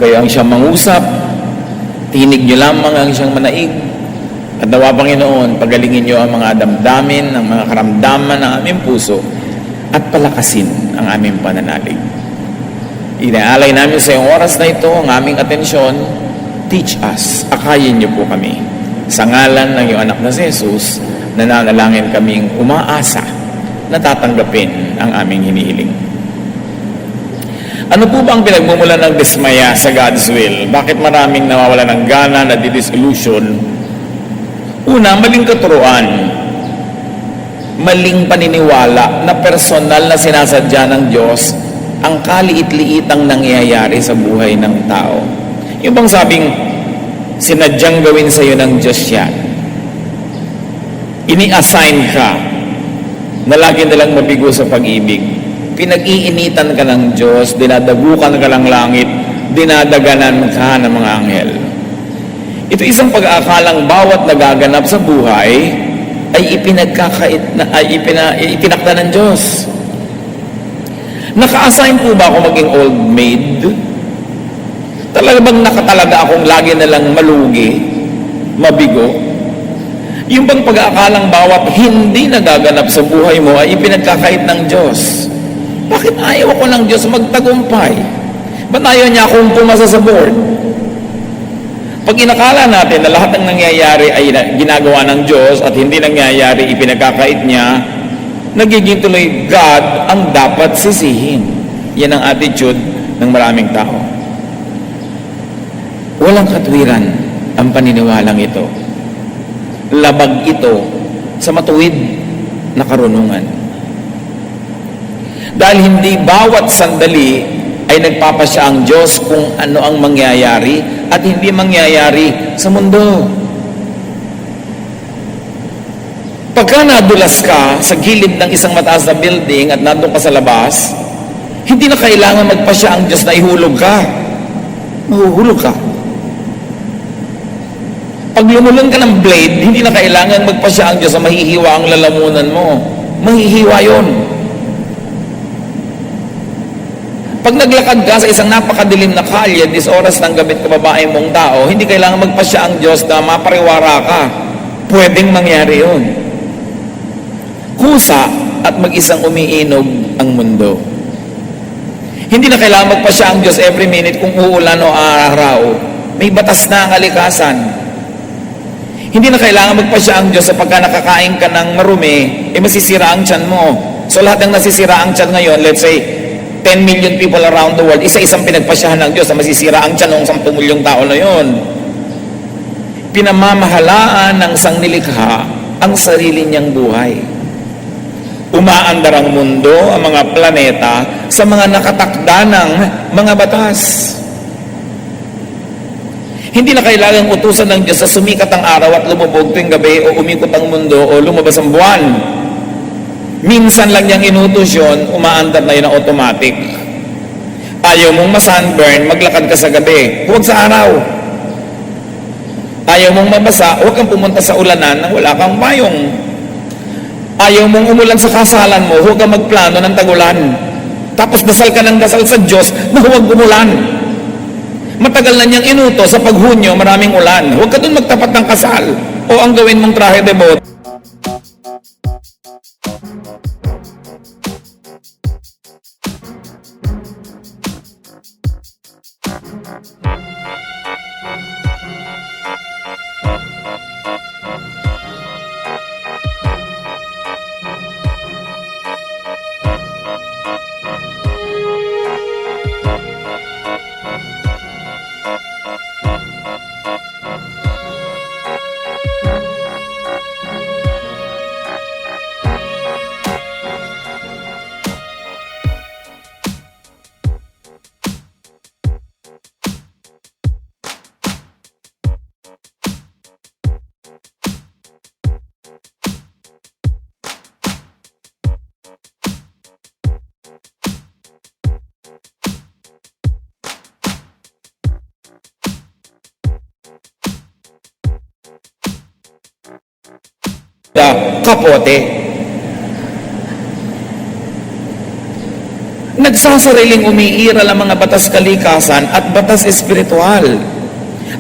kayo ang siyang mangusap, tinig niyo lamang ang siyang manaig. At nawa, Panginoon, pagalingin niyo ang mga damdamin, ang mga karamdaman ng aming puso, at palakasin ang aming pananalig. Inaalay namin sa iyong oras na ito ang aming atensyon. Teach us, akayin niyo po kami. Sa ngalan ng iyong anak na si Jesus, nananalangin kaming umaasa na tatanggapin ang aming hinihiling. Ano po ba ang pinagmumulan ng dismaya sa God's will? Bakit maraming nawawala ng gana, nadidisillusion? Una, maling katuruan. Maling paniniwala na personal na sinasadya ng Diyos ang kaliit-liitang nangyayari sa buhay ng tao. Yung bang sabing, sinadyang gawin sa iyo ng Diyos yan. Ini-assign ka na lagi nilang mabigo sa pag-ibig. Pinag-iinitan ka ng Diyos, dinadagukan ka ng langit, dinadaganan ka ng mga anghel. Ito isang pag-aakalang bawat nagaganap sa buhay ay itinakda ng Diyos. Naka-assign po ba ako maging old maid? Talaga bang nakatalaga akong lagi na lang malugi, mabigo? Yung bang pag-aakalang bawat hindi nagaganap sa buhay mo ay ipinagkakait ng Diyos? Bakit ayaw ako ng Diyos magtagumpay? Ba't ayaw niya akong pumasa sa board? Pag inakala natin na lahat ng nangyayari ay ginagawa ng Diyos at hindi nangyayari, ipinagkakait niya, nagiging tuloy God ang dapat sisihin. Yan ang attitude ng maraming tao. Walang katwiran ang paniniwalang ito. Labag ito sa matuwid na karunungan. Dahil hindi bawat sandali ay nagpapasya ang Diyos kung ano ang mangyayari at hindi mangyayari sa mundo. Pagka nadulas ka sa gilid ng isang mataas na building at nandun ka sa labas, hindi na kailangan magpasya ang Diyos na ihulog ka. Mahuhulog ka. Pag lumulong ka ng blade, hindi na kailangan magpasya ang Diyos na mahihiwa ang lalamunan mo. Mahihiwa yun. Pag naglakad ka sa isang napakadilim na kalye, this oras ng gabi kababae mong tao, hindi kailangan magpasya ang Diyos na mapariwara ka. Pwedeng mangyari yun. Kusa at mag-isang umiinog ang mundo. Hindi na kailangan magpasya ang Diyos every minute kung uulan o araw. May batas na ang kalikasan. Hindi na kailangan magpasya ang Diyos sa pagka nakakain ka ng marumi, masisira ang tiyan mo. So lahat ng nasisira ang tiyan ngayon, let's say, 10 million people around the world, isa-isang pinagpasyahan ng Diyos na masisira ang tiyan ng 10 milyong tao na yun. Pinamamahalaan ng sangnilikha ang sarili niyang buhay. Umaandar ang mundo, ang mga planeta, sa mga nakatakda ng mga batas. Hindi na kailangang utusan ng Diyos sa sumikat ang araw at lumubog tuwing gabi o umikot ang mundo o lumabas ang buwan. Minsan lang niyang inutos yun, umaandar na yun ang automatic. Ayaw mong ma-sunburn, maglakad ka sa gabi. Huwag sa araw. Ayaw mong mabasa, huwag kang pumunta sa ulanan nang wala kang payong. Ayaw mong umulan sa kasalan mo, huwag kang magplano ng tagulan. Tapos dasal ka ng dasal sa Diyos na huwag umulan. Matagal na niyang inuto sa paghunyo, maraming ulan. Huwag ka dun magtapat ng kasal o ang gawin mong trahe de bote. Kapote. Nagsasariling umiiral ang mga batas kalikasan at batas espiritual.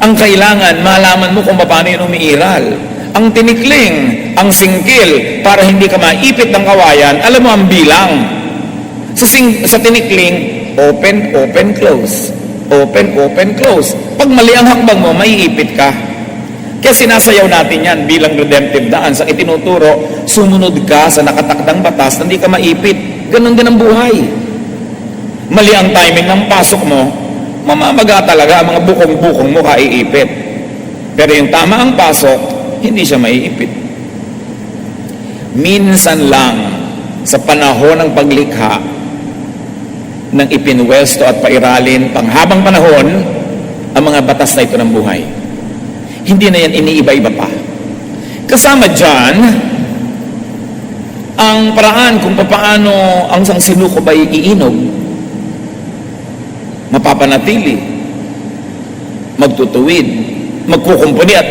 Ang kailangan, malaman mo kung paano yun umiiral. Ang tinikling, ang singkil, para hindi ka maipit ng kawayan, alam mo ang bilang. Sa tinikling, open, open, close. Open, open, close. Pag mali ang hakbang mo, maiipit ka. Kaya sinasayaw natin yan bilang redemptive daan. Sa itinuturo, sumunod ka sa nakatakdang batas na hindi ka maipit. Ganon din ang buhay. Mali ang timing ng pasok mo, mamamaga talaga ang mga bukong-bukong mo kaiipit. Pero yung tama ang pasok, hindi siya maiipit. Minsan lang sa panahon ng paglikha ng ipinwesto at pairalin panghabang panahon ang mga batas na ito ng buhay. Hindi na yan iniiba-iba pa. Kasama dyan ang paraan kung paano ang isang sinuko ba iinog, mapapanatili, magtutuwid, magkukumpuni at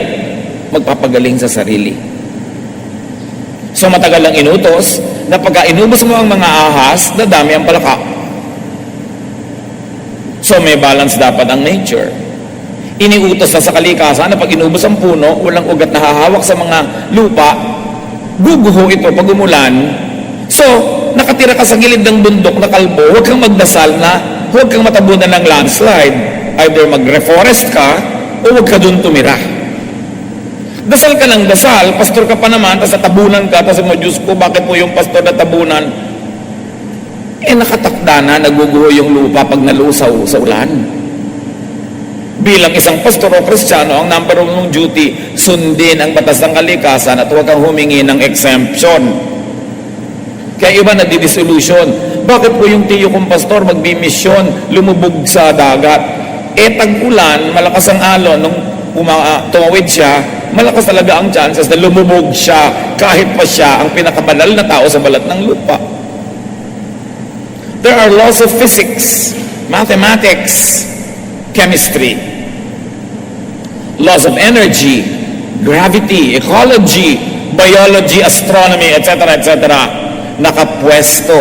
magpapagaling sa sarili. So matagal lang inutos na pagka inubos mo ang mga ahas, dadami ang palaka. So may balance dapat ang nature. Iniutos na sa kalikasan na pag inubos ang puno, walang ugat na hahawak sa mga lupa, guguho ito pag umulan. So, nakatira ka sa gilid ng bundok na kalbo, huwag kang magdasal na huwag kang matabunan ng landslide. Either mag-reforest ka o huwag ka dun tumira. Dasal ka ng dasal, pastor ka pa naman, tapos natabunan ka, tapos mo, Diyos ko, bakit po yung pastor natabunan? Nakatakda na, naguguho yung lupa pag nalusaw sa ulan. Bilang isang pastor o Kristiyano, ang number one mong duty, sundin ang batas ng kalikasan at huwag kang humingi ng exemption. Kaya iba nagdi-dissolution. Bakit po yung tiyo kong pastor magbimisyon, lumubog sa dagat? Tag-ulan, malakas ang alon, nung tumawid siya, malakas talaga ang chances na lumubog siya kahit pa siya ang pinakabanal na tao sa balat ng lupa. There are laws of physics, mathematics, chemistry, laws of energy, gravity, ecology, biology, astronomy, etc., etc. Nakapwesto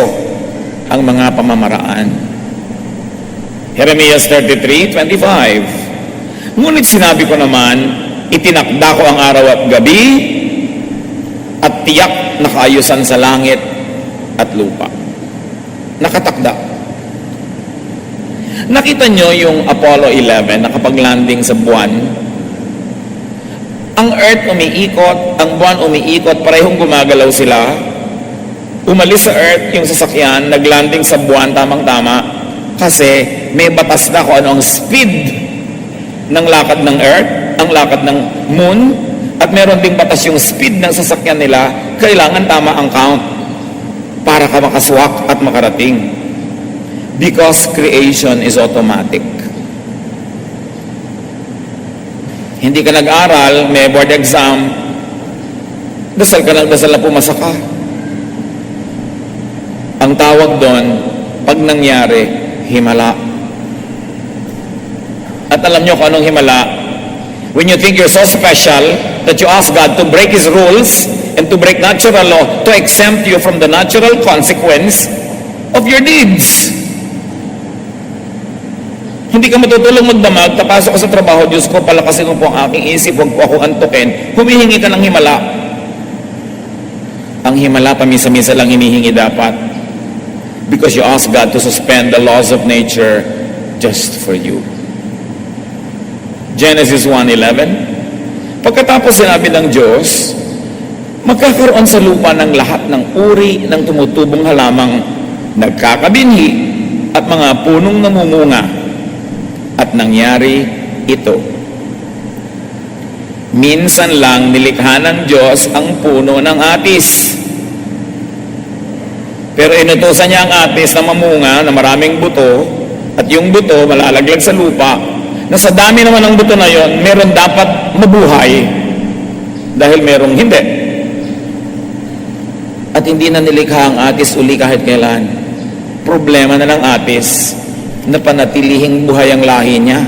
ang mga pamamaraan. Jeremias 33:25. Ngunit sinabi ko naman, itinakda ko ang araw at gabi at tiyak na kaayusan sa langit at lupa. Nakatakda. Nakita nyo yung Apollo 11 nakapag-landing sa buwan? Ang Earth umiikot, ang buwan umiikot, parehong gumagalaw sila. Umalis sa Earth yung sasakyan, naglanding sa buwan, tamang-tama, kasi may batas na kung ano ang speed ng lakad ng Earth, ang lakad ng Moon, at meron ding batas yung speed ng sasakyan nila, kailangan tama ang count para ka makaswak at makarating. Because creation is automatic. Hindi ka nag-aral, may board exam, dasal ka ng dasal na pumasa ka. Ang tawag doon, pag nangyari, himala. At alam nyo kung anong himala? When you think you're so special that you ask God to break His rules and to break natural law to exempt you from the natural consequence of your deeds. Hindi ka matutulong magdamag, tapasok ka sa trabaho, Diyos ko, palakasin mo po ang aking isip, huwag po akong antukin, humihingi ka ng himala. Ang himala, pamisa-misa lang hinihingi dapat. Because you ask God to suspend the laws of nature just for you. Genesis 1:11. Pagkatapos sinabi ng Diyos, magkakaroon sa lupa ng lahat ng uri ng tumutubong halamang nagkakabinhi at mga punong namumunga. At nangyari ito. Minsan lang nilikha ng Diyos ang puno ng atis. Pero inutusan niya ang atis na mamunga na maraming buto, at yung buto malalaglag sa lupa, na sa dami naman ng buto na yon, meron dapat mabuhay dahil merong hindi. At hindi na nilikha ang atis uli kahit kailan. Problema na lang atis na panatilihing buhay ang lahi niya.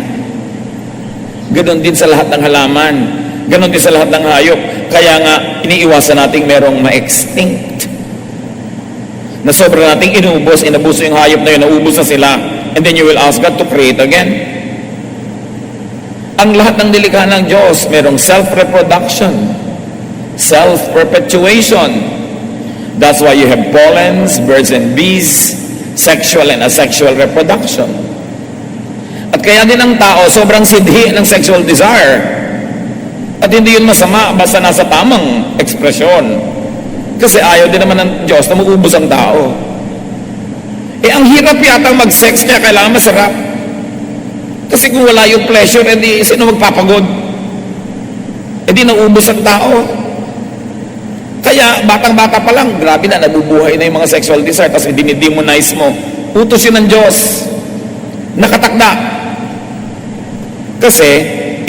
Ganon din sa lahat ng halaman. Ganon din sa lahat ng hayop. Kaya nga, iniiwasan nating merong ma-extinct. na sobra nating inubos, inabuso yung hayop na yun, naubos na sila. And then you will ask God to create again. Ang lahat ng nilikha ng Diyos, merong self-reproduction, self-perpetuation. That's why you have pollens, birds and bees, sexual and asexual reproduction. At kaya din ang tao, sobrang sidhi ng sexual desire. At hindi yun masama, basta nasa tamang ekspresyon. Kasi ayaw din naman ng Diyos na maubos ang tao. Ang hirap yata mag-sex niya, kailangan masarap. Kasi kung wala yung pleasure, edi sino magpapagod? Edi naubos ang tao. Kaya batang-bata pa lang, grabe na, nabubuhay na yung mga sexual desire, tapos dinidemonize mo. Utos yun ng Diyos. Nakatakda. Kasi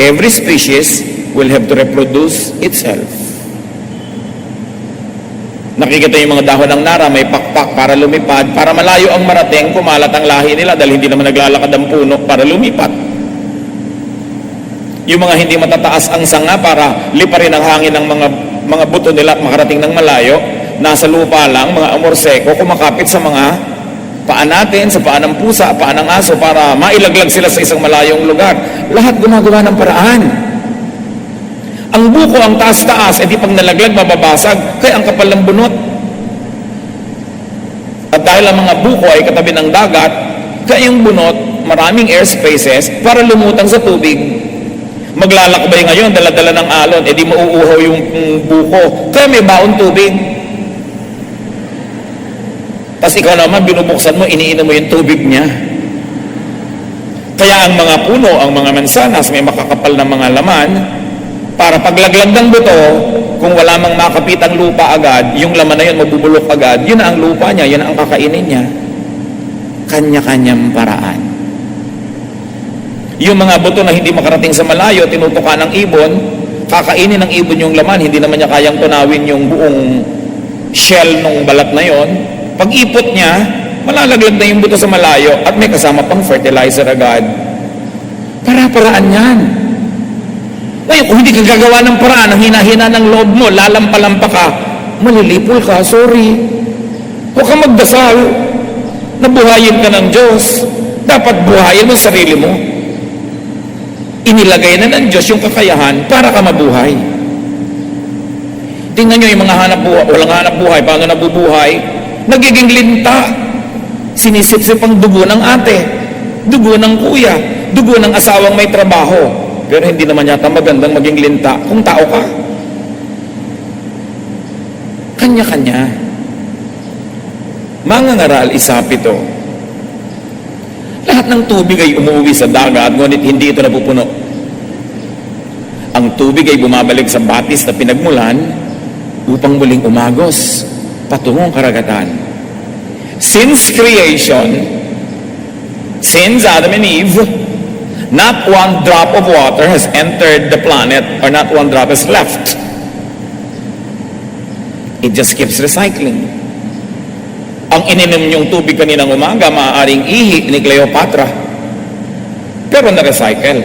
every species will have to reproduce itself. Nakikita yung mga dahon ng nara, may pakpak para lumipad, para malayo ang marating, kumalat ang lahi nila dahil hindi naman naglalakad ang puno para lumipat. Yung mga hindi matataas ang sanga para liparin ang hangin ng mga buto nila at makarating ng malayo, nasa lupa lang, mga amorseko, kumakapit sa mga paa natin, sa paa ng pusa, paa ng aso, para mailaglag sila sa isang malayong lugar. Lahat gumagawa ng paraan. Ang buko, ang taas-taas, di pag nalaglag, mababasag, kaya ang kapal ng bunot. At dahil ang mga buko ay katabi ng dagat, kaya yung bunot, maraming air spaces para lumutang sa tubig. Maglalakbay ngayon, dala-dala ng alon, di mauuhaw yung buko, kaya may baon tubig. Tapos ikaw naman, binubuksan mo, iniinom mo yung tubig niya. Kaya ang mga puno, ang mga mansanas, may makakapal na mga laman, para paglaglag ng buto, kung wala mang makapit ang lupa agad, yung laman na yun mabubulok agad, yun na ang lupa niya, yun na ang kakainin niya. Kanya-kanyang paraan. Yung mga buto na hindi makarating sa malayo, tinutukan ng ibon, kakainin ng ibon yung laman, hindi naman niya kayang tunawin yung buong shell ng balat na yon. Pag ipot niya, malalaglag na yung buto sa malayo at may kasama pang fertilizer agad. Para-paraan yan. Ngayon, kung hindi ka gagawa ng paraan, ang hina-hina ng loob mo, lalampa-lampa ka, malilipol ka, sorry. Huwag kang magdasal. Nabuhayin ka ng Diyos. Dapat buhayin mo sarili mo. Inilagay na ng Diyos yung kakayahan para ka mabuhay. Tingnan nyo yung mga walang hanap buhay, paano nabubuhay? Nagiging linta. Sinisip-sip ang dugo ng ate, dugo ng kuya, dugo ng asawang may trabaho. Pero hindi naman yata magandang maging linta kung tao ka. Kanya-kanya. Mangangaral, isapito. Lahat ng tubig ay umuwi sa dagat, ngunit hindi ito napupuno. Ang tubig ay bumabalik sa batis na pinagmulan upang muling umagos patungong karagatan. Since creation, since Adam and Eve, not one drop of water has entered the planet, or not one drop has left. It just keeps recycling. Ang ininom yung tubig kaninang umaga, maaaring ihi ni Cleopatra, pero na-recycle.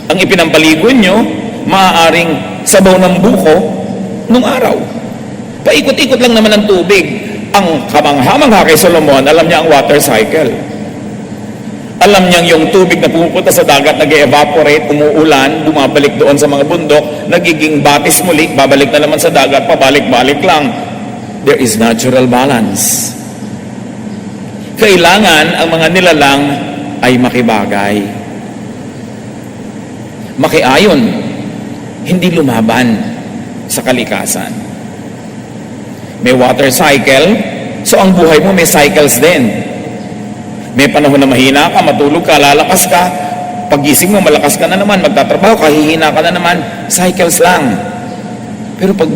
Ang ipinampaligon nyo, maaaring sabaw ng buko nung araw. Paikot-ikot lang naman ang tubig. Ang kamangha-mangha kay Solomon, alam niya ang water cycle. Alam niyang yung tubig na pumupunta sa dagat, nag-evaporate, umuulan, bumabalik doon sa mga bundok, nagiging batis muli, babalik na naman sa dagat, pabalik-balik lang. There is natural balance. Kailangan ang mga nilalang ay makibagay. Makiayon, hindi lumaban sa kalikasan. May water cycle, so ang buhay mo may cycles din. May panahon na mahina ka, matulog ka, lalakas ka, pagising mo, malakas ka na naman, magtatrabaho ka, hihina ka na naman, cycles lang. Pero pag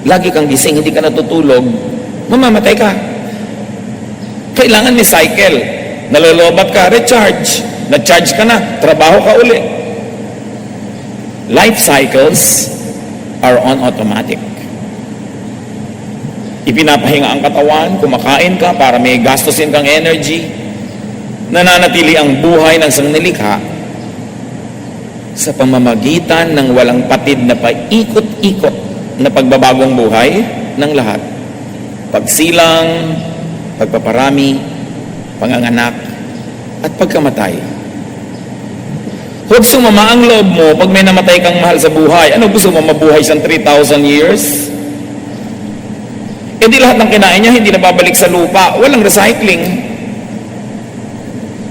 lagi kang gising, hindi ka natutulog, mamamatay ka. Kailangan ni cycle. Nalolobat ka, recharge. Na-charge ka na, trabaho ka uli. Life cycles are on automatic. Ipinapahinga ang katawan, kumakain ka para may gastusin kang energy. Nananatili ang buhay ng sangnilikha sa pamamagitan ng walang patid na paikot-ikot na pagbabagong buhay ng lahat pagsilang, pagpaparami, panganganak, at pagkamatay. Huwag sumama ang loob mo pag may namatay kang mahal sa buhay. Ano, gusto mo mabuhay siyang 3,000 years? E di lahat ng kinain niya hindi na babalik sa lupa. Walang recycling.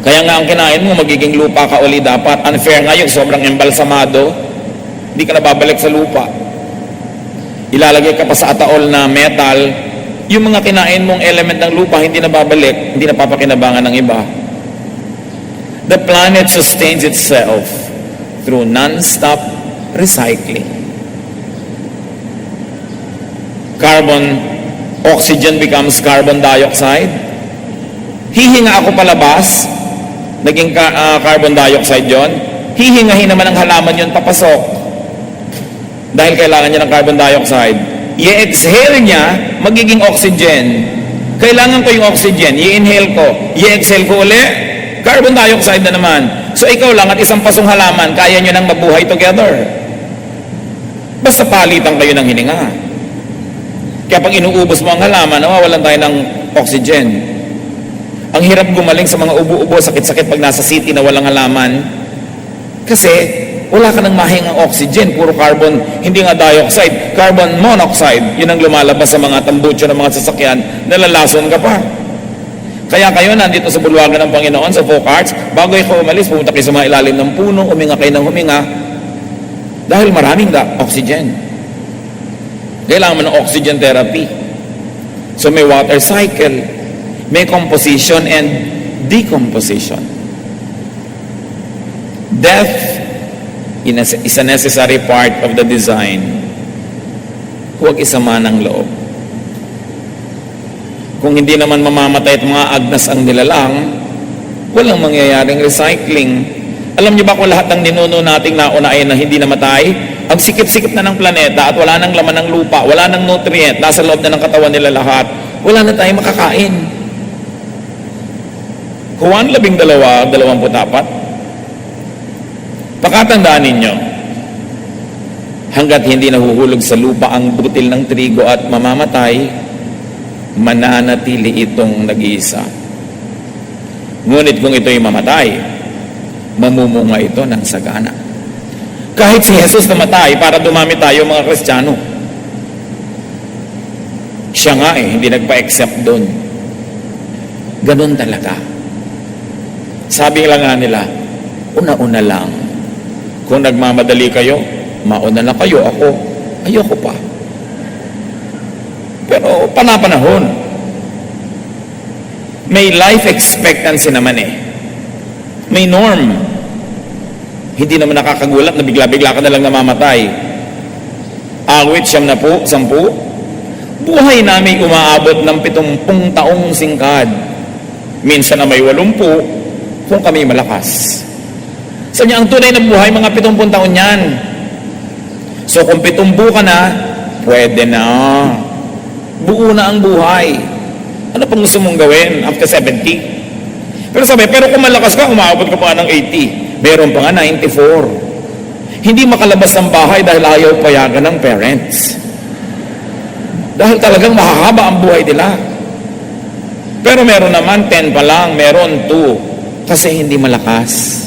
Kaya nga ang kinain mo magiging lupa ka uli dapat. Unfair nga yung sobrang embalsamado. Hindi ka na babalik sa lupa. Ilalagay ka pa sa ataol na metal. Yung mga kinain mong element ng lupa hindi na babalik, hindi na papakinabangan ng iba. The planet sustains itself through non-stop recycling. Oxygen becomes carbon dioxide. Hihinga ako palabas, naging carbon dioxide yon. Hihingahin naman ng halaman yon papasok. Dahil kailangan niya ng carbon dioxide. I-exhale niya, magiging oxygen. Kailangan ko yung oxygen, i-inhale ko, i-exhale ko uli, carbon dioxide na naman. So ikaw lang at isang pasong halaman, kaya nyo nang mabuhay together. Basta palitan kayo ng hininga. Kaya pag inuubos mo ang halaman, nawawalan tayo ng oxygen. Ang hirap gumaling sa mga ubo-ubo, sakit-sakit pag nasa city na walang halaman. Kasi wala ka nang mahingang oxygen, puro carbon, hindi nga dioxide, carbon monoxide. Yun ang lumalabas sa mga tambucho ng mga sasakyan, nalalason ka pa. Kaya kayo nandito sa bulwagan ng Panginoon, sa Folk Arts, bago ikaw umalis, pumunta kayo sa mga ilalim ng puno, huminga kayo ng huminga, dahil maraming oxygen. Kailangan mo ng oxygen therapy. So may water cycle, may composition and decomposition. Death is a necessary part of the design. Huwag isama ng loob. Kung hindi naman mamamatay at mga agnas ang nilalang, walang mangyayaring recycling. Alam niyo ba kung lahat ng ninuno nating nauna ay na hindi namatay? Ang sikip-sikip na ng planeta at wala nang laman ng lupa, wala nang nutrient, nasa loob na ng katawan nila lahat, wala na tayong makakain. Juan 12:24. Pakatandaan ninyo, hanggat hindi nahuhulog sa lupa ang butil ng trigo at mamamatay, mananatili itong nag-iisa. Ngunit kung ito'y mamatay, mamumunga ito ng sagana. Kahit si Jesus namatay para dumami tayo mga Kristiyano, siya nga hindi nagpa-accept doon. Ganun talaga. Sabi lang nga nila, una-una lang. Kung nagmamadali kayo, mauna na kayo, ako, ayoko pa. Pero panapanahon. May life expectancy naman May norm. Hindi naman nakakagulat na bigla-bigla ka na lang namamatay. Awit 10, 10. Buhay namin umaabot ng 70 taong singkad. Minsan na may 80 kung kami malakas. Sa niya, ang tunay na buhay, mga 70 taon yan. So kung 70 ka na, pwede na. Buo na ang buhay. Ano pang gusto mong gawin after 70? Pero pero kung malakas ka, umaabot ka pa ng 80. Meron pa nga 94. Hindi makalabas ng bahay dahil ayaw payagan ng parents. Dahil talagang mahahaba ang buhay nila. Pero meron naman 10 pa lang, meron 2. Kasi hindi malakas.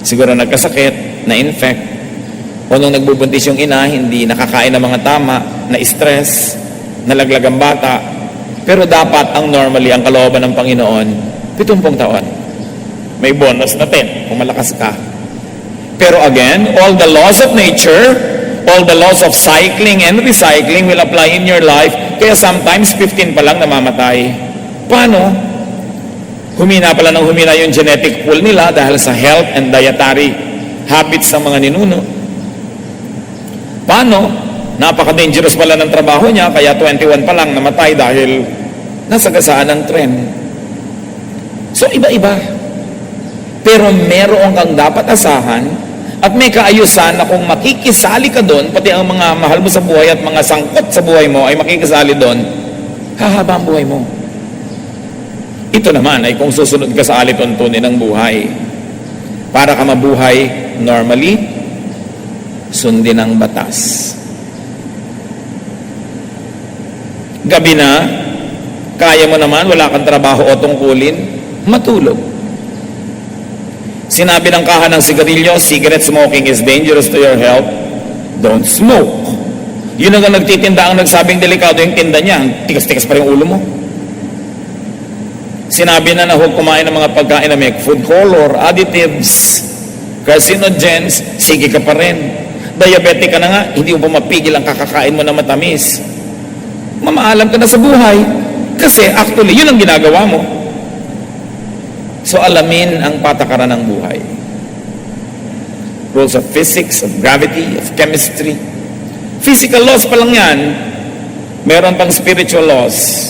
Siguro nagkasakit, na-infect, o nung nagbubuntis yung ina, hindi nakakain ng mga tama, na-stress, nalaglag ang bata. Pero dapat ang normally, ang kalooban ng Panginoon, 70 taon. May bonus na 10 kung malakas ka. Pero again, all the laws of nature, all the laws of cycling and recycling will apply in your life. Kaya sometimes 15 pa lang namamatay. Paano? Humina pala ng humina yung genetic pool nila dahil sa health and dietary habits ng mga ninuno. Paano? Napaka-dangerous pala ng trabaho niya, kaya 21 pa lang namatay dahil nasagasaan ng tren. So, iba-iba. Pero meron kang dapat asahan at may kaayusan na kung makikisali ka doon, pati ang mga mahal mo sa buhay at mga sangkot sa buhay mo ay makikisali doon, hahaba ang buhay mo. Ito naman ay kung susunod ka sa alituntunin ng buhay. Para ka mabuhay normally, sundin ang batas. Gabi na, kaya mo naman, wala kang trabaho o tungkulin, matulog. Sinabi ng kaha ng sigarilyo, cigarette smoking is dangerous to your health, don't smoke. Yun ang nagtitinda ang nagsabing delikado yung tinda niya, tigas-tigas pa rin yung ulo mo. Sinabi na huwag kumain ng mga pagkain na may food color, additives, carcinogens, sige ka pa rin. Diabetic ka na nga, hindi mo pa mapigil ang kakakain mo na matamis. Mamaalam ka na sa buhay, kasi actually, yun ang ginagawa mo. So alamin ang patakaran ng buhay. Rules of physics, of gravity, of chemistry. Physical laws pa lang yan, meron pang spiritual laws.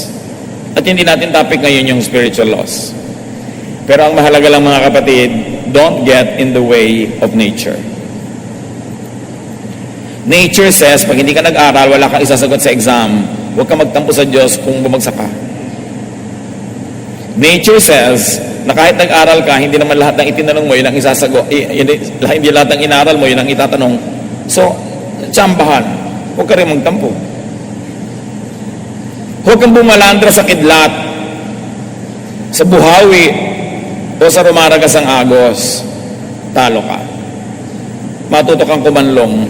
At hindi natin topic ngayon yung spiritual laws. Pero ang mahalaga lang mga kapatid, don't get in the way of nature. Nature says, pag hindi ka nag-aral, wala kang isasagot sa exam, huwag ka magtampo sa Diyos kung bumagsak ka. Nature says, na kahit nag-aral ka, hindi naman lahat ng itinanong mo, yun ang isasagot. Hindi lahat ng inaral mo, yun ang itatanong. So, tsambahan. Huwag ka rin magtampo. Huwag kang bumalandra sa kidlat, sa buhawi, o sa rumaragas ang agos. Talo ka. Matuto kang kumanlong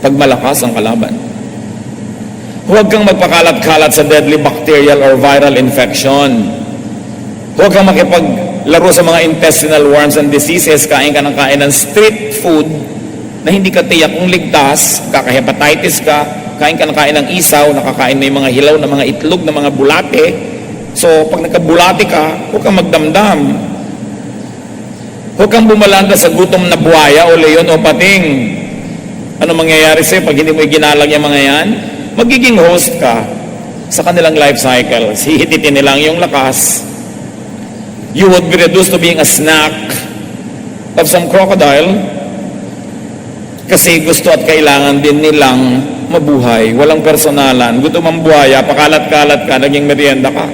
pag malakas ang kalaban. Huwag kang magpakalat-kalat sa deadly bacterial or viral infection. Huwag kang makipaglaro sa mga intestinal worms and diseases. Kain ka ng street food na hindi ka tiyak kung ligtas, kaka-hepatitis ka, kain ka ng isaw, nakakain mo yung mga hilaw na mga itlog na mga bulate. So, pag nagkabulate ka, huwag kang magdamdam. Huwag kang bumalanda sa gutom na buhaya o leon o pating. Ano mangyayari sa'yo pag hindi mo iginalag yung mga yan? Magiging host ka sa kanilang life cycles. Hihititin nilang yung lakas. You would be reduced to being a snack of some crocodile kasi gusto at kailangan din nilang mabuhay. Walang personalan. Gutom ang buhaya, pakalat-kalat ka, naging merienda ka.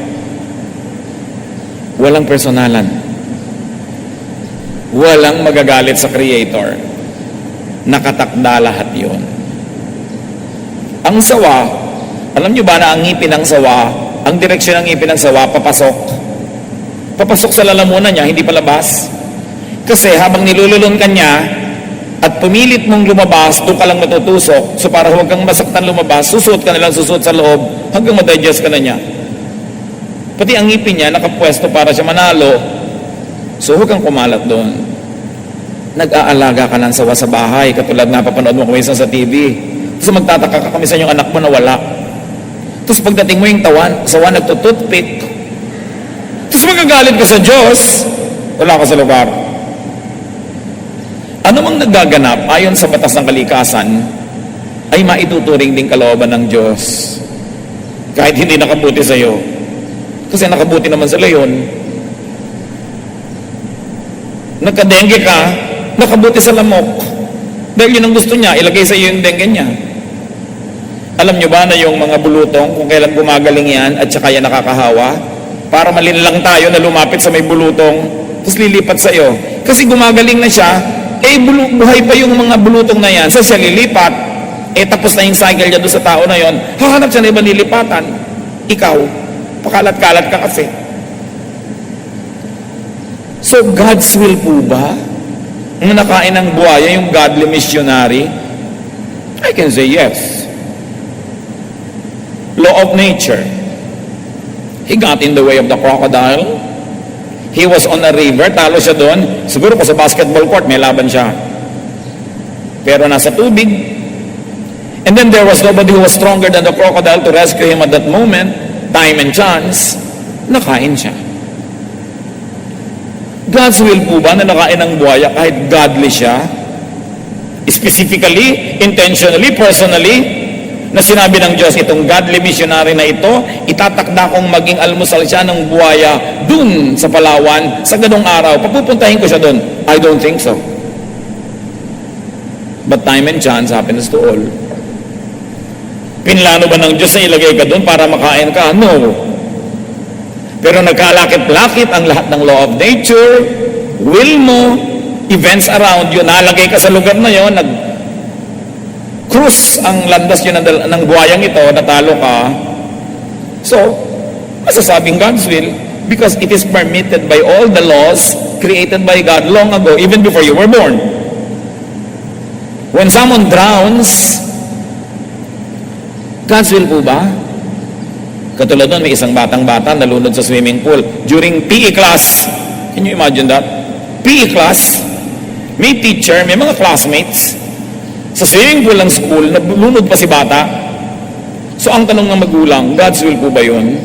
Walang personalan. Walang magagalit sa Creator. Nakatakda lahat yun. Ang sawa, alam nyo ba na ang ngipin ng sawa, ang direksyon ng ngipin ng sawa, papasok. Papasok sa lalamunan niya, hindi palabas. Kasi habang nilululon ka niya, at pumilit mong lumabas, doon ka lang matutusok. So para huwag kang masaktan lumabas, susuot ka nalang susuot sa loob, hanggang madigest ka na niya. Pati ang ngipin niya, nakapwesto para siya manalo. So huwag kang kumalat doon. Nag-aalaga ka ng sawa sa bahay, katulad nga papanood mo kumisan sa TV. Tapos magtataka ka kamisan yung anak mo na wala. Tapos pagdating mo yung sawa nagtututpick. Tapos magagalit ka sa Diyos, wala ka sa lugar. Ano mang nagaganap ayon sa batas ng kalikasan, ay maituturing din kalooban ng Diyos. Kahit hindi nakabuti sa iyo. Kasi nakabuti naman sa leon. Nagka-dengue ka, nakabuti sa lamok. Dahil yun ang gusto niya, ilagay sa iyo yung dengue niya. Alam nyo ba na yung mga bulutong, kung kailan gumagaling yan at saka yan nakakahawa, para malinlang tayo na lumapit sa may bulutong, tapos lilipat sa iyo. Kasi gumagaling na siya, buhay pa yung mga bulutong na yan, sa siya lilipat, tapos na yung cycle niya doon sa tao na yon, hahanap siya na ibang lilipatan. Ikaw, pakalat-kalat ka kasi. So, God's will po ba? Ang nakain ng buhaya, yung godly missionary? I can say yes. Law of nature. He got in the way of the crocodile. He was on a river, talo siya doon. Siguro ko sa basketball court, may laban siya. Pero nasa tubig. And then there was nobody who was stronger than the crocodile to rescue him at that moment. Time and chance, nakain siya. God's will po ba na nakain ng buhaya kahit godly siya? Specifically, intentionally, personally, na sinabi ng Diyos, itong godly missionary na ito, itatakda kong maging almusal siya ng buhaya dun sa Palawan, sa ganong araw. Papupuntahin ko siya dun. I don't think so. But time and chance happens to all. Pinlano ba ng Diyos na ilagay ka dun para makain ka? No. Pero nagkalakit-lakit ang lahat ng law of nature, will mo, events around you, nalagay ka sa lugar na yon, nag-cruise ang landas yun ng buhayang ito, natalo ka, So, masasabing God's will because it is permitted by all the laws created by God long ago, even before you were born. When someone drowns, God's will po ba? Katulad nun, may isang batang-bata nalunod sa swimming pool during PE class. Can you imagine that? PE class, may teacher, may mga classmates, sa swimming pool ng school, nalunod pa si bata. So ang tanong ng magulang, God's will po ba yun?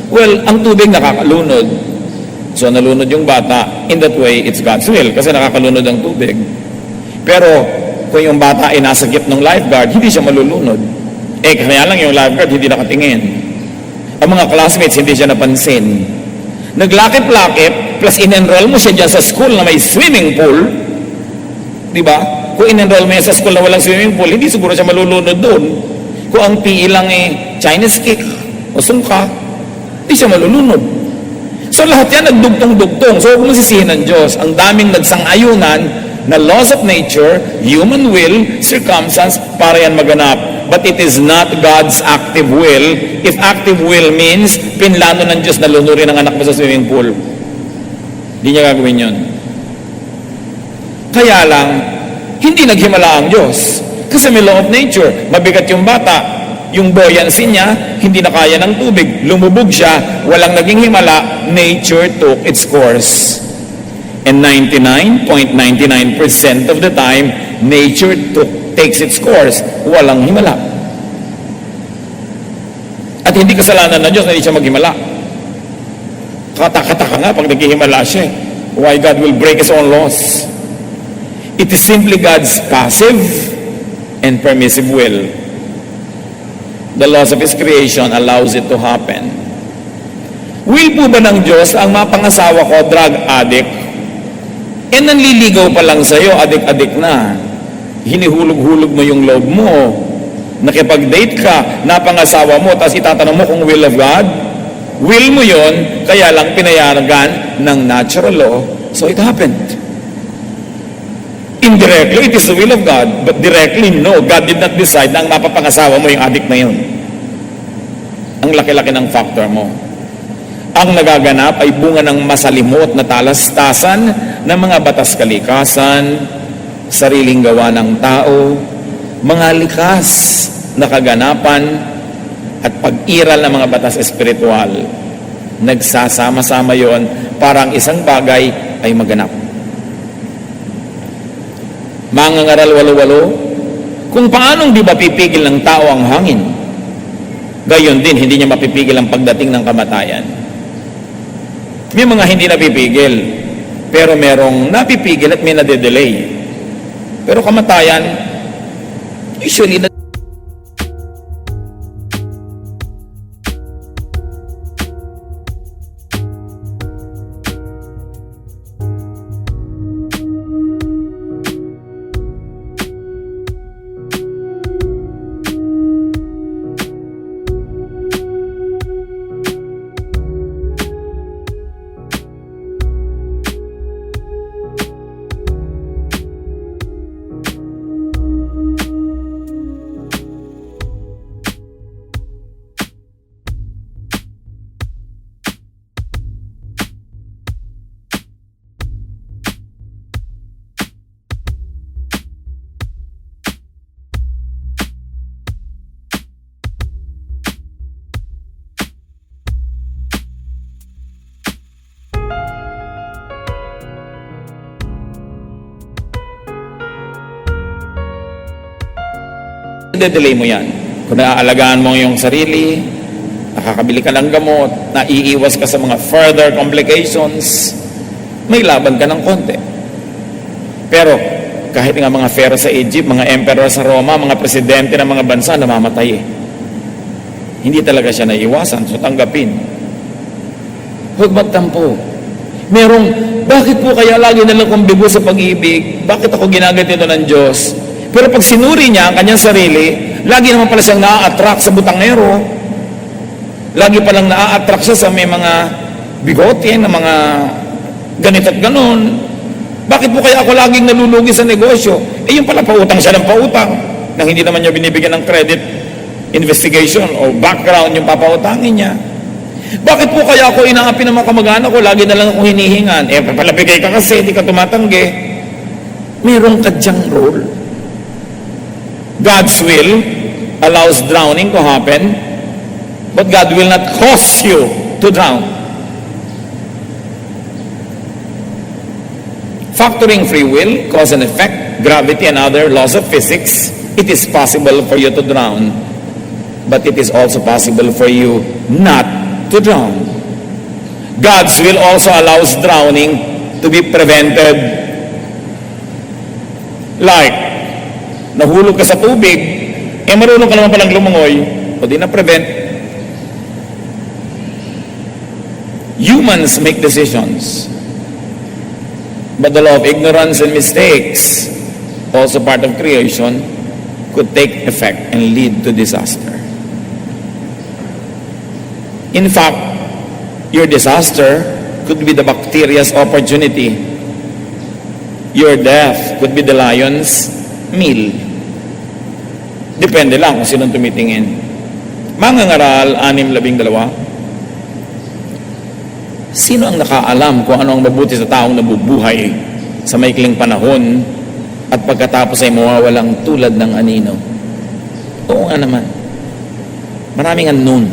Well, ang tubig nakakalunod. So nalunod yung bata. In that way, it's God's will kasi nakakalunod ang tubig. Pero kung yung bata ay nasa gift ng lifeguard, hindi siya malulunod. Kaya lang yung lifeguard hindi nakatingin. Ang mga classmates hindi siya napansin. Naglakip-lakip, plus in-enroll mo siya dyan sa school na may swimming pool. Di ba? Kung in-enroll mo yan sa school na walang swimming pool, hindi siguro siya malulunod doon. Kung ang PE lang Chinese cake o sungka, hindi siya malulunod. So lahat yan nagdugtong-dugtong. So huwag mo sisihin ng Diyos. Ang daming nagsang-ayunan na laws of nature, human will, circumstance, para yan maganap. But it is not God's active will. If active will means, pinlano ng Diyos na lunurin ang anak mo sa swimming pool. Hindi niya gagawin yun. Kaya lang, hindi naghimala ang Diyos. Kasi may law of nature. Mabigat yung bata. Yung buoyancy niya, hindi na kaya ng tubig. Lumubog siya, walang naging himala, nature took its course. And 99.99% of the time, nature takes its course. Walang himala. At hindi kasalanan ng Diyos na hindi siya maghimala. Kataka-taka nga pag naghihimala siya. Why God will break His own laws? It is simply God's passive and permissive will. The laws of His creation allows it to happen. Will po ba ng Diyos ang mapangasawa ko, drug addict? Nanliligaw pa lang sa'yo, adik-adik na. Hinihulog-hulog mo yung loob mo. Nakipag-date ka, napangasawa mo, tapos itatanong mo kung will of God? Will mo yon, kaya lang pinayagan ng natural law, so it happened. Indirectly, it is the will of God, but directly, no. God did not decide na ang mapapangasawa mo yung addict na yun. Ang laki-laki ng factor mo. Ang nagaganap ay bunga ng masalimot na talastasan ng mga batas kalikasan, sariling gawa ng tao, mga likas na kaganapan, at pag-iral ng mga batas espiritual. Nagsasama-sama yon para ang isang bagay ay maganap. Mangangaral walo-walo, kung paanong di ba pipigil ng tao ang hangin, gayon din hindi niya mapipigil ang pagdating ng kamatayan. May mga hindi napipigil, pero merong napipigil at may nade-delay. Pero kamatayan, usually delay mo yan. Kung naaalagaan mo yung sarili, nakakabili ka ng gamot, naiiwas ka sa mga further complications, may laban ka ng konti. Pero, kahit nga mga pharaoh sa Egypt, mga emperor sa Roma, mga presidente ng mga bansa, namamatay eh. Hindi talaga siya naiiwasan, so tanggapin. Huwag magtampo. Merong, bakit po kaya lagi nalang kong bigo sa pag-ibig? Bakit ako ginaganito ng Diyos? Pero pag sinuri niya ang kanyang sarili, lagi naman pala siyang naa-attract sa butangero. Lagi palang naa-attract siya sa may mga bigote, na mga ganit at ganon. Bakit po kaya ako laging nalulugi sa negosyo? Yung pala pautang siya ng pautang, nang hindi naman niya binibigyan ng credit. investigation o background yung papautangin niya. Bakit po kaya ako inaapi ng mga kamag-anak ko, lagi na lang ako hinihingan? Papalapigay ka kasi, di ka tumatanggi. Meron ka dyang role. God's will allows drowning to happen, but God will not cause you to drown. Factoring free will, cause and effect, gravity and other laws of physics, it is possible for you to drown, but it is also possible for you not to drown. God's will also allows drowning to be prevented. Like, nahulog ka sa tubig, marunong ka naman palang lumangoy, o di na-prevent. Humans make decisions, but the law of ignorance and mistakes, also part of creation, could take effect and lead to disaster. In fact, your disaster could be the bacteria's opportunity. Your death could be the lion's meal. Depende lang kung sinong tumitingin. Mangangaral, 6-12. Sino ang nakaalam kung ano ang mabuti sa taong nabubuhay sa maikling panahon at pagkatapos ay mawawalang tulad ng anino? Oo nga naman. Maraming unknown.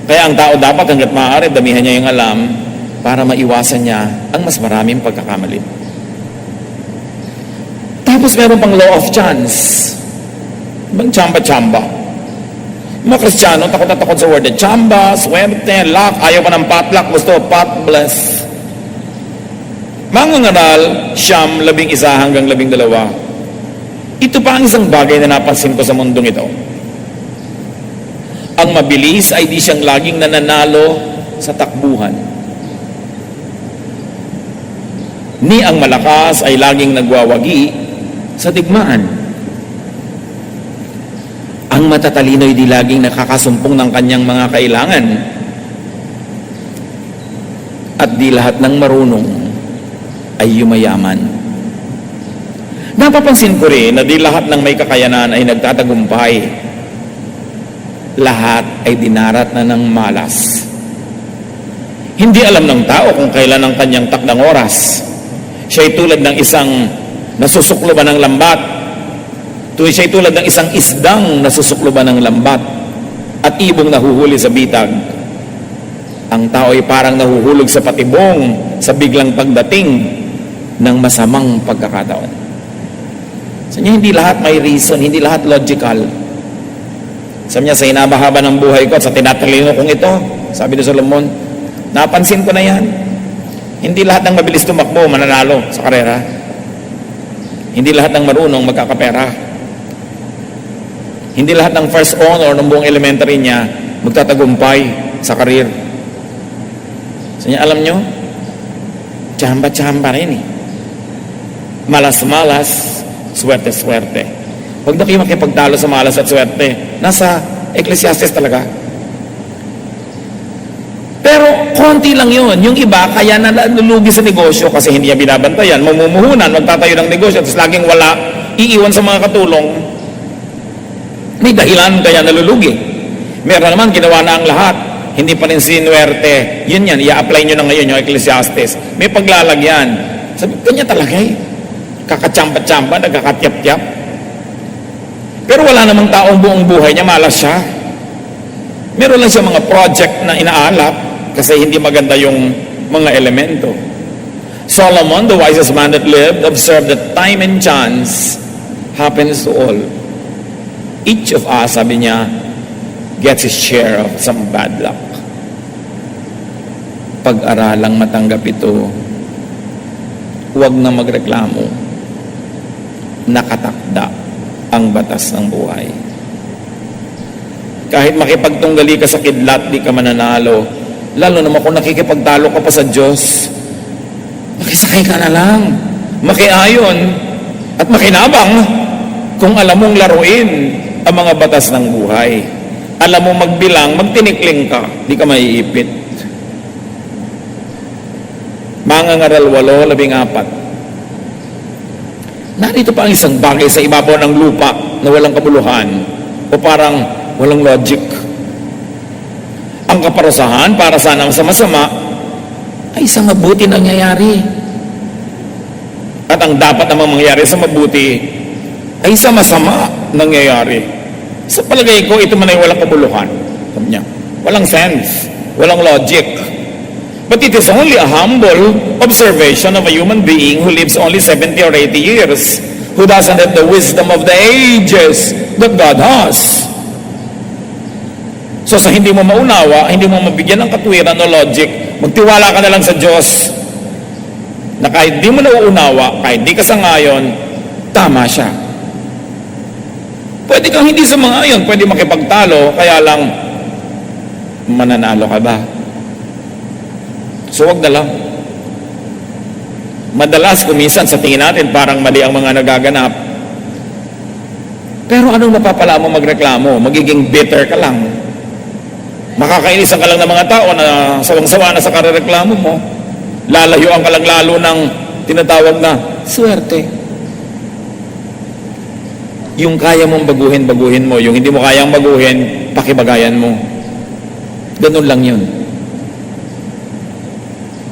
Kaya ang tao dapat hanggat maaari, damihan niya yung alam para maiwasan niya ang mas maraming pagkakamali. Tapos meron pang law of chance. Ibang tsamba-tsamba. Mga Kristiyano, takot na takot sa word. Tsamba, swerte, luck, ayaw pa ng potluck, gusto pot bless. Mangangaral, 11 hanggang 12. Ito pa ang isang bagay na napansin ko sa mundong ito. Ang mabilis ay di siyang laging nananalo sa takbuhan. Ni ang malakas ay laging nagwawagi sa digmaan. Ang matatalino ay di laging nakakasumpong ng kanyang mga kailangan. At di lahat ng marunong ay yumayaman. Napapansin ko rin na di lahat ng may kakayanan ay nagtatagumpay. Lahat ay dinarat na ng malas. Hindi alam ng tao kung kailan ang kanyang takdang oras. Siya'y tulad ng isang nasusukloban ng lambat. Siya'y tulad ng isang isdang nasusukloban ng lambat at ibong nahuhuli sa bitag. Ang tao ay parang nahuhulog sa patibong sa biglang pagdating ng masamang pagkakataon. So hindi lahat may reason, hindi lahat logical. Sabi niya, sa inabahaba ng buhay ko at sa tinatalino kong ito, sabi ni Solomon, napansin ko na yan. Hindi lahat ng mabilis tumakbo mananalo sa karera. Hindi lahat ng marunong magkakapera. Hindi lahat ng first honor ng buong elementary niya magtatagumpay sa karir. Sabi niya, alam niyo, tsamba-tsamba rin eh. Malas-malas, swerte-swerte. Huwag na kayo makipagtalo sa malas at swerte. Nasa Ecclesiastes talaga. Pero konti lang yun. Yung iba, kaya nalulugi sa negosyo kasi hindi niya binabantayan. Mamumuhunan, magtatayo ng negosyo, tapos laging wala, iiwan sa mga katulong. May dahilan kaya nalulugi. Meron naman, ginawa na ang lahat. Hindi pa rin sinuwerte. Yun yan, i-apply nyo na ngayon yung Ecclesiastes. May paglalagyan. Sabi, kanya talaga eh. Kakachamba-chamba, nagkakatyap-tyap. Pero wala namang taong buong buhay niya, malas siya. Meron lang siya mga project na inaalap kasi hindi maganda yung mga elemento. Solomon, the wisest man that lived, observed that time and chance happens to all. Each of us, sabi niya, gets his share of some bad luck. Pag-aralang matanggap ito, huwag na magreklamo. Nakatakda ang batas ng buhay. Kahit makipagtunggali ka sa kidlat, di ka mananalo. Lalo naman kung nakikipagtalo ka pa sa Diyos, makisakay ka na lang, makiayon, at makinabang kung alam mong laruin ang mga batas ng buhay. Alam mo magbilang, magtinikling ka, di ka maiipit. Mangangaral 8:14. Narito pa ang isang bagay sa ibabaw ng lupa na walang kabuluhan o o parang walang logic. Ang kaparusahan para sana sa masama ay sa mabuti nangyayari. At ang dapat namang mangyari sa mabuti ay sa masama nangyayari. Sa palagay ko, ito man ay walang kabuluhan. Sabi niya, walang sense, walang logic. But it is only a humble observation of a human being who lives only 70 or 80 years, who doesn't have the wisdom of the ages that God has. So sa hindi mo maunawa, hindi mo mabigyan ng katwiran o logic, magtiwala ka na lang sa Diyos na kahit di mo nauunawa, kahit di ka sangayon, tama siya. Pwede kang hindi sumangayon, pwede makipagtalo, kaya lang mananalo ka ba? So wag na lang. Madalas, kuminsan sa tingin natin, parang mali ang mga nagaganap. Pero anong mapapala mo magreklamo? Magiging bitter ka lang. Makakainisan ka lang ng mga tao na sawang-sawa na sa karereklamo mo. Lalayuan ka lang lalo ng tinatawag na swerte. Yung kaya mong baguhin, baguhin mo. Yung hindi mo kayang baguhin, pakibagayan mo. Ganun lang yun.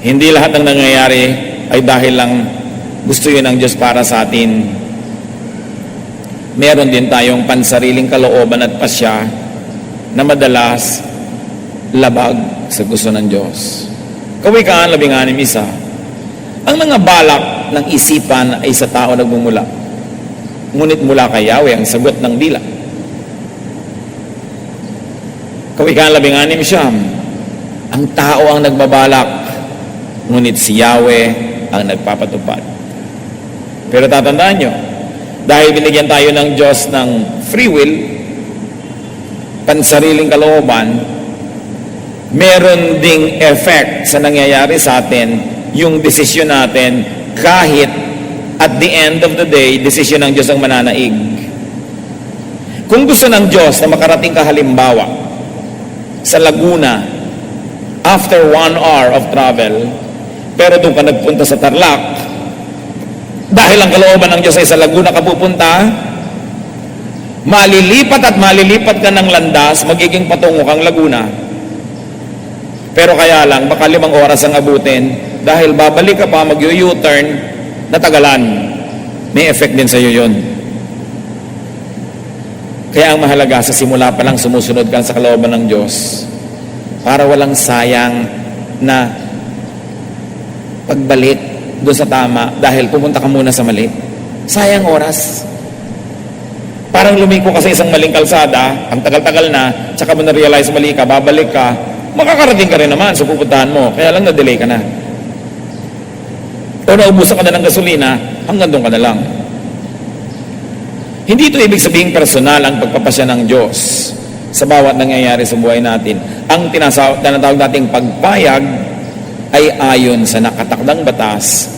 Hindi lahat ng nangyayari ay dahil lang gusto yun ng Diyos para sa atin. Meron din tayong pansariling kalooban at pasya na madalas labag sa gusto ng Diyos. Kawikaan 16:1. Ang mga balak ng isipan ay sa tao nagmumula. Ngunit mula kay Yahweh ang sagot ng dila. Kawikaan 16:9. Ang tao ang nagbabalak, ngunit si Yahweh ang nagpapatupad. Pero tatandaan nyo, dahil binigyan tayo ng Diyos ng free will, pansariling kalooban, meron ding effect sa nangyayari sa atin yung desisyon natin kahit at the end of the day, desisyon ng Diyos ang mananaig. Kung gusto ng Diyos na makarating ka halimbawa sa Laguna after 1 hour of travel, pero doon ka nagpunta sa Tarlac, dahil ang kalooban ng Diyos ay sa Laguna ka pupunta, malilipat at malilipat ka ng landas, magiging patungo kang Laguna. Pero kaya lang, baka 5 oras ang abutin, dahil babalik ka pa, mag-U-turn, natagalan. May effect din sa iyo yun. Kaya ang mahalaga, sa simula pa lang sumusunod ka sa kalooban ng Diyos, para walang sayang na pagbalik doon sa tama, dahil pumunta ka muna sa mali. Sayang oras. Parang lumiko ka sa isang maling kalsada, ang tagal-tagal na, tsaka mo na-realize mali ka, babalik ka, makakarating ka rin naman sa pupuntahan mo, kaya lang na-delay ka na. O naubusan ka na ng gasolina, hanggang doon ka na lang. Hindi ito ibig sabihin personal ang pagpapasya ng Diyos sa bawat nangyayari sa buhay natin. Ang tinatawag nating pagpayag ay ayon sa nakatakdang batas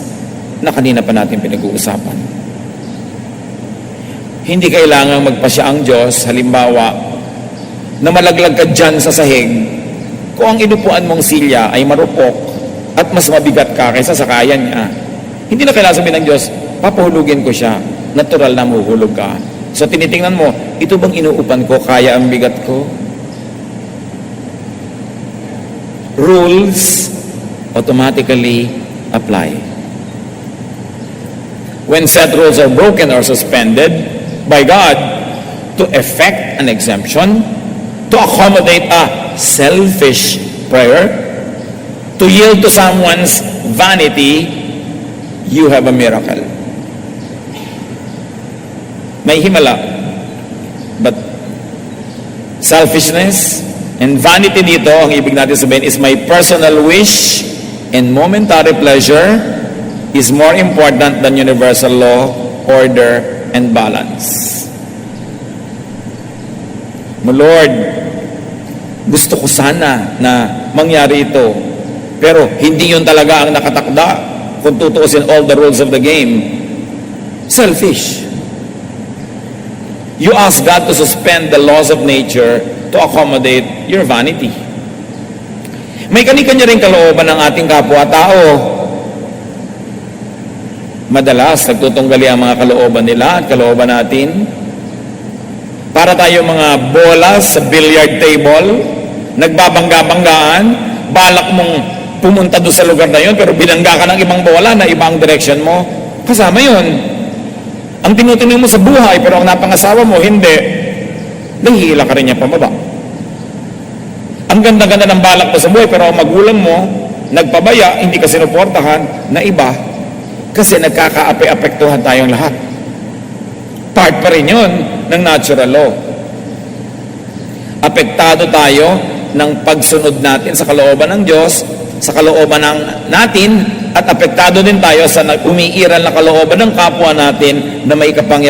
na kanina pa natin pinag-uusapan. Hindi kailangang magpasya ang Diyos, halimbawa, na malaglag ka dyan sa sahig, kung ang inupuan mong silya ay marupok at mas mabigat ka kaysa sa kaya niya. Hindi na kailangan sabihin ng Diyos, papahulugin ko siya, natural na mahuhulog ka. So tinitingnan mo, ito bang inuupan ko, kaya ang bigat ko? Rules automatically apply. When set rules are broken or suspended by God to effect an exemption, to accommodate a selfish prayer, to yield to someone's vanity, you have a miracle. May himala. But selfishness and vanity dito, ang ibig natin sabihin is my personal wish and momentary pleasure is more important than universal law, order, and balance. Lord, gusto ko sana na mangyari ito, pero hindi yun talaga ang nakatakda kung tutuusin all the rules of the game. Selfish. You ask God to suspend the laws of nature to accommodate your vanity. May kani-kanya rin kalooban ng ating kapwa-tao. Madalas, nagtutunggali ang mga kalooban nila at kalooban natin. Para tayo mga bola sa billiard table, nagbabangga-banggaan, balak mong pumunta doon sa lugar na yun, pero binangga ka ng ibang bola na ibang direction mo, kasama yun. Ang tinutuloy mo sa buhay, pero ang napangasawa mo, hindi, nahihila ka rin niya pababa. Ang ganda-ganda ng balak mo sa buhay, pero ang magulang mo, nagpabaya, hindi ka sinuportahan, na iba, kasi nagkaka-apektuhan tayong lahat. Part pa rin yun ng natural law. Apektado tayo ng pagsunod natin sa kalooban ng Diyos, sa kalooban natin, at apektado din tayo sa umiiral na kalooban ng kapwa natin na may kapangyarihan